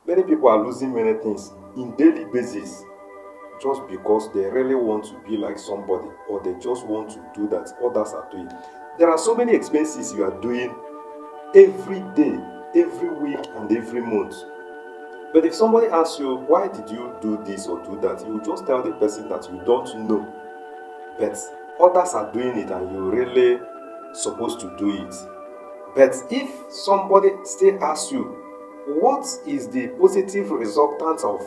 Many people are losing many things in daily basis just because they really want to be like somebody, or they just want to do that others are doing. There are so many expenses you are doing every day, every week, and every month. But if somebody asks you, why did you do this or do that, you just tell the person that you don't know, but others are doing it and you really supposed to do it. But if somebody still asks you, what is the positive resultant of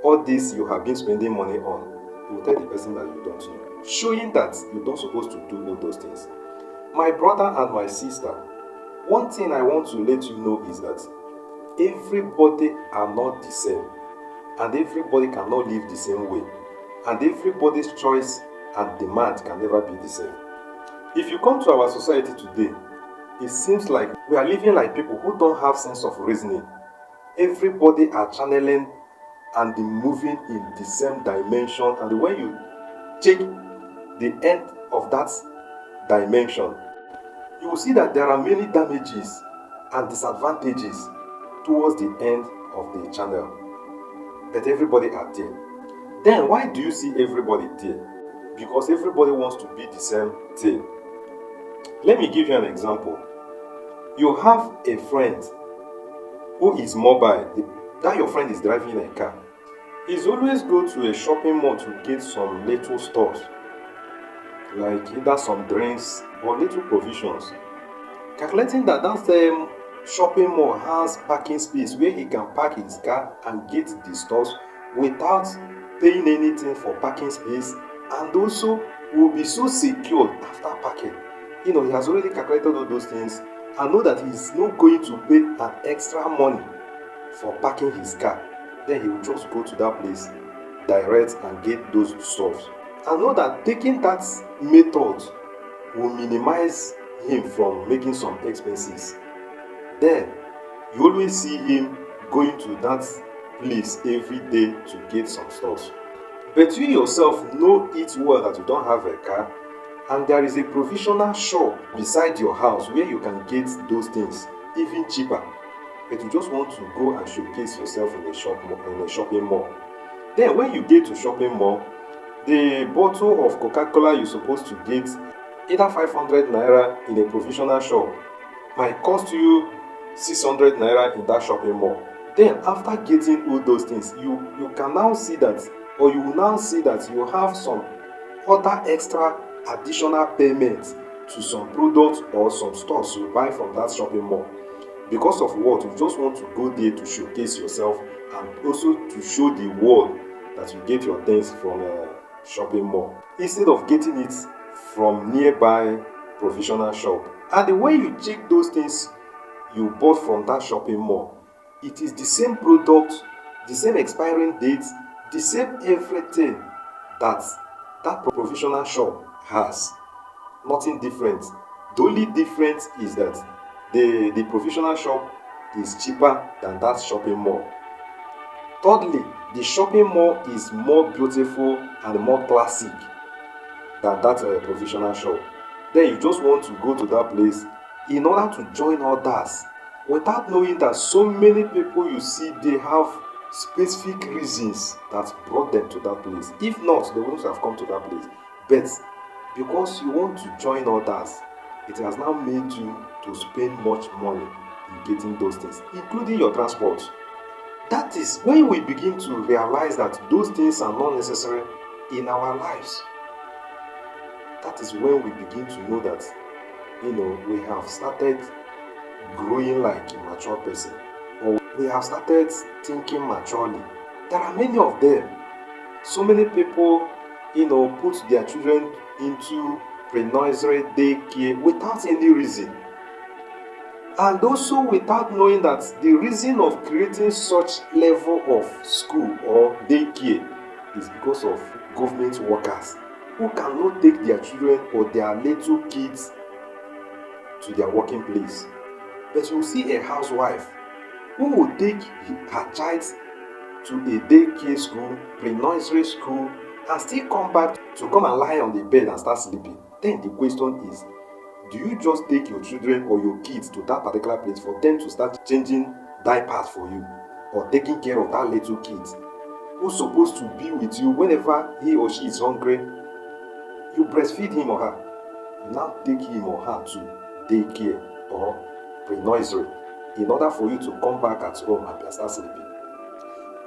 all this you have been spending money on, you will tell the person that you don't know, showing that you're not supposed to do all those things. My brother and my sister, one thing I want to let you know is that everybody are not the same, and everybody cannot live the same way, and everybody's choice and demand can never be the same. If you come to our society today, it seems like we are living like people who don't have sense of reasoning. Everybody are channeling and moving in the same dimension, and when you check the end of that dimension, you will see that there are many damages and disadvantages towards the end of the channel. But everybody are there. Then why do you see everybody there? Because everybody wants to be the same thing. Let me give you an example. You have a friend who is mobile. That your friend is driving a car. He's always go to a shopping mall to get some little stuff, like either some drinks or little provisions, calculating that that same shopping mall has parking space where he can park his car and get the stores without paying anything for parking space, and also will be so secured after parking. He has already calculated all those things and know that he's not going to pay an extra money for parking his car. Then he will just go to that place direct and get those stuff. I know that taking that method will minimize him from making some expenses. Then you always see him going to that place every day to get some stuff. But you yourself know it well that you don't have a car, and there is a provisional shop beside your house where you can get those things even cheaper. But you just want to go and showcase yourself in a shopping mall. Then when you get to shopping mall, the bottle of Coca-Cola you're supposed to get either 500 naira in a provisional shop might cost you 600 naira in that shopping mall. Then after getting all those things, you can now see that, or you will now see that you have some other extra additional payments to some products or some stores you buy from that shopping mall. Because of what? You just want to go there to showcase yourself and also to show the world that you get your things from a shopping mall instead of getting it from nearby provisional shop. And the way you check those things you bought from that shopping mall, it is the same product, the same expiring date, the same everything that that provisional shop has. Nothing different. The only difference is that the provisional shop is cheaper than that shopping mall. Thirdly, the shopping mall is more beautiful and more classic than that provisional shop. Then you just want to go to that place in order to join others without knowing that so many people you see, they have specific reasons that brought them to that place. If not, they wouldn't have come to that place. But because you want to join others, it has now made you to spend much money in getting those things, including your transport. That is when we begin to realize that those things are not necessary in our lives. That is when we begin to know that, we have started growing like a mature person, or we have started thinking maturely. There are many of them. So many people, put their children into pre-nursery daycare without any reason. And also without knowing that the reason of creating such level of school or daycare is because of government workers who cannot take their children or their little kids to their working place. But you see a housewife who will take her child to a daycare school, pre-nursery school, and still come back to come and lie on the bed and start sleeping. Then the question is, do you just take your children or your kids to that particular place for them to start changing diapers for you? or taking care of that little kid who's supposed to be with you whenever he or she is hungry. You breastfeed him or her. You now take him or her to daycare or pre-nursery in order for you to come back at home and start sleeping.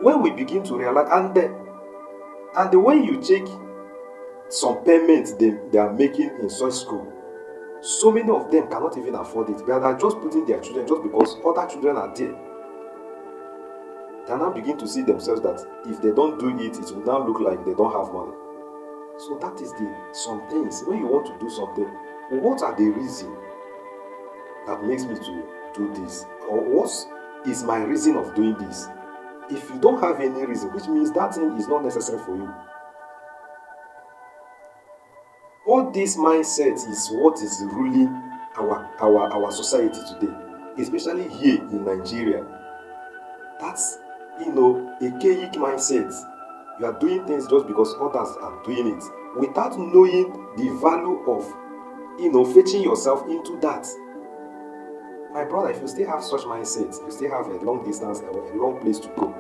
When we begin to realize, and the way you check some payments they are making in such school, so many of them cannot even afford it. They are just putting their children just because other children are there. They now begin to see themselves that if they don't do it, it will now look like they don't have money. So that is some things. When you want to do something, what are the reasons that makes me to do this? Or what is my reason of doing this? If you don't have any reason, which means that thing is not necessary for you. All this mindset is what is ruling our society today, especially here in Nigeria. That's a archaic mindset. You are doing things just because others are doing it, without knowing the value of fetching yourself into that. My brother, if you still have such mindset, you still have a long distance or a long place to go.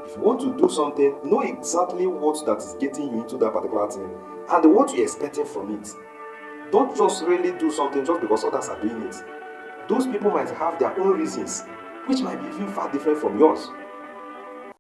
If you want to do something, know exactly what that is getting you into that particular thing and what you're expecting from it. Don't just really do something just because others are doing it. Those people might have their own reasons, which might be even far different from yours.